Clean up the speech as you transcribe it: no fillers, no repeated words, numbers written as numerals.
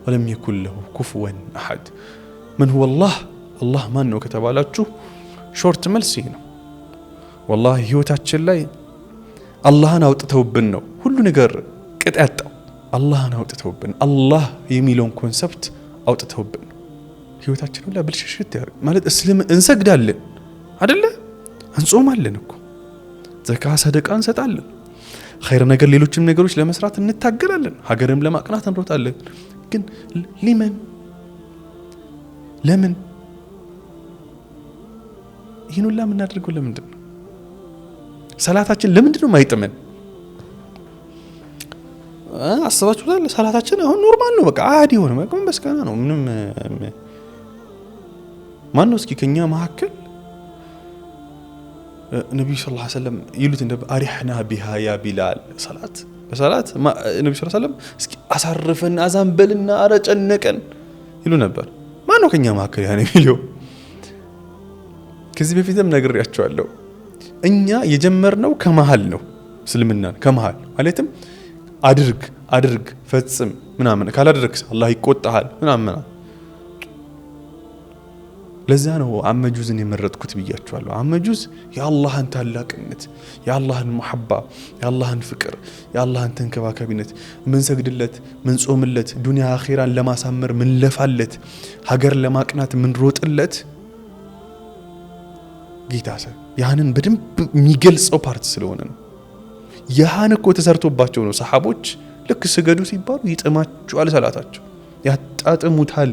ወለም የኩን ለሁ ኩፍወን አሐድ። መን ሁወ አላህ አላህ ማን ነው ከተባላችሁ ሾርት መልስ ይህ ነው። ወላሂ ህይወታችን ላይ አላህን አውጥተውብን ነው ሁሉ ነገር ቅጥ ያጣው። አላህን አውጥተውብን አላህ የሚለውን ኮንሰፕት አውጥተውብን ህይወታችን ሁላ ብልሽሽት ያደርግ ማለት እንሰግዳለን አይደለ? እንጾማለን እኮ ዘካ ሰደቃ እንሰጣለን፣ ኸይር ነገር ሌሎችም ነገሮች ለመስራት እንታገላለን፣ ሀገርም ለማቅናት እንሮጣለን። ግን ለምን ይህን ሁላ የምናደርገው ለምንድን ነው? ሰላታችን ለምንድን ነው የማይጥመን? አስባችሁታል? ሰላታችን አሁን ኖርማል ነው፣ በቃ አዲ ሆነ፣ በቃ መስከና ነው። ምንም ማን ነው እስኪ ከኛ መካከል ነብዩ ሰለላሁ ዐለይሂ ወሰለም ይሉት እንደ አሪህና ቢሃ ያ ቢላል ሰላት በሰላት ነብዩ ሰለላሁ ዐለይሂ ወሰለም እስኪ አሳርፈን አዛንበልና አረጨነቀን ይሉ ነበር። ማን ነው ከኛ መካከል ያን የሚለው? ከዚህ በፊትም ነግሬያቸዋለሁ። እኛ የጀመርነው ከመሃል ነው። እስልምናን ከመሃል ማለትም አድርግ ፈጽም ምናምን ካላደረግስ አላህ ይቆጣሃል ምናምን። ለዛ ነው አመጁዝን የመረጥኩት ብያቸዋለሁ። አመጁዝ የአላህን ታላቅነት፣ የአላህን መሐባ፣ የአላህን ፍቅር፣ የአላህን ተንከባካቢነት ምን ሰግድለት ምን ጾምለት፣ ዱንያ አኺራን ለማሳመር ምን ለፋለት፣ ሀገር ለማቅናት ምን ሮጥለት ጌታ ሰው ያንን በደንብ የሚገልጸው ፓርት ስለሆነ ነው። ያህን እኮ ተሰርቶባቸው ነው ሰሃቦች ልክ ስገዱ ሲባሉ ይጥማቸዋል፣ ሰላታቸው ያጣጥሙታል።